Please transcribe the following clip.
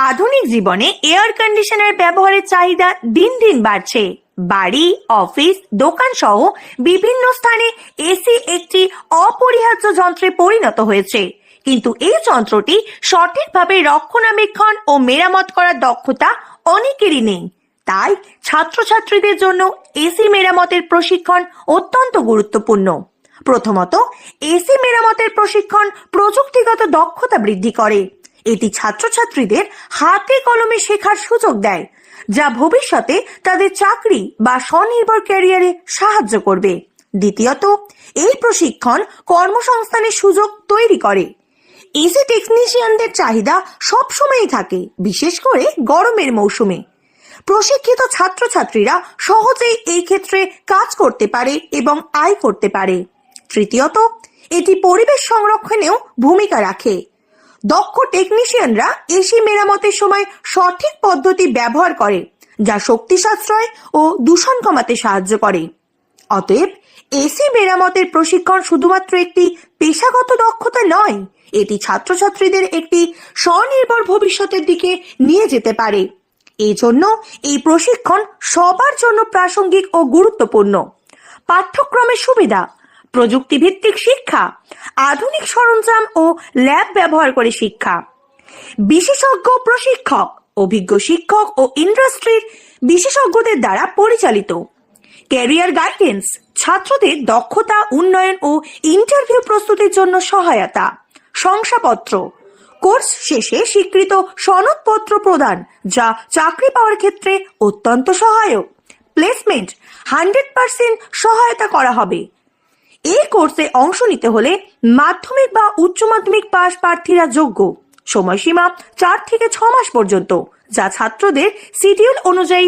আধুনিক জীবনে air conditioner ব্যবহারের চাহিদা দিন দিন বাড়ছে। বাড়ি, অফিস, দোকান সহ বিভিন্ন স্থানে এসি একটি অপরিহার্য যন্ত্রে পরিণত হয়েছে। কিন্তু এই যন্ত্রটি সঠিকভাবে রক্ষণাবেক্ষণ ও মেরামত করার দক্ষতা অনেকেরই নেই। তাই ছাত্রছাত্রীদের জন্য এসি মেরামতের প্রশিক্ষণ অত্যন্ত গুরুত্বপূর্ণ। প্রথমত, এসি মেরামতের প্রশিক্ষণ প্রযুক্তিগত দক্ষতা বৃদ্ধি করে। এটি ছাত্রছাত্রীদের হাতে কলমে শেখার সুযোগ দেয়, যা ভবিষ্যতে তাদের চাকরি বা স্বনির্ভর ক্যারিয়ারে সাহায্য করবে। দ্বিতীয়ত, এই প্রশিক্ষণ কর্মসংস্থানের সুযোগ তৈরি করে। এসি টেকনিশিয়ানদের চাহিদা সবসময়ই থাকে, বিশেষ করে গরমের মৌসুমে। প্রশিক্ষিত ছাত্রছাত্রীরা সহজেই এই ক্ষেত্রে কাজ করতে পারে এবং আয় করতে পারে। তৃতীয়ত, এটি পরিবেশ সংরক্ষণেও ভূমিকা রাখে। দক্ষ টেকনিশিয়ানরা এসি মেরামতের সময় সঠিক পদ্ধতি ব্যবহার করে, যা শক্তি সাশ্রয় ও দূষণ কমাতে সাহায্য করে। অতএব এসি মেরামতের প্রশিক্ষণ শুধুমাত্র একটি পেশাগত দক্ষতা নয়, এটি ছাত্রছাত্রীদের একটি স্বনির্ভর ভবিষ্যতের দিকে নিয়ে যেতে পারে। এই জন্য এই প্রশিক্ষণ সবার জন্য প্রাসঙ্গিক ও গুরুত্বপূর্ণ। পাঠ্যক্রমের সুবিধা: প্রযুক্তিভিত্তিক শিক্ষা, আধুনিক সরঞ্জাম ও ল্যাব ব্যবহার করে শিক্ষা, বিশেষজ্ঞ প্রশিক্ষক, অভিজ্ঞ শিক্ষক ও ইন্ডাস্ট্রির বিশেষজ্ঞদের দ্বারা পরিচালিত। ক্যারিয়ার গাইডেন্স, ছাত্রদের দক্ষতা উন্নয়ন ও ইন্টারভিউ প্রস্তুতির জন্য সহায়তা। শংসাপত্র, কোর্স শেষে স্বীকৃত সনদপত্র প্রদান, যা চাকরি পাওয়ার ক্ষেত্রে অত্যন্ত সহায়ক। প্লেসমেন্ট, 100% সহায়তা করা হবে। এই কোর্সে অংশ নিতে হলে মাধ্যমিক বা উচ্চ মাধ্যমিক পাস প্রার্থীরা যোগ্য। সময়সীমা 4 থেকে 6 মাস পর্যন্ত, যা ছাত্রদের শিডিউল অনুযায়ী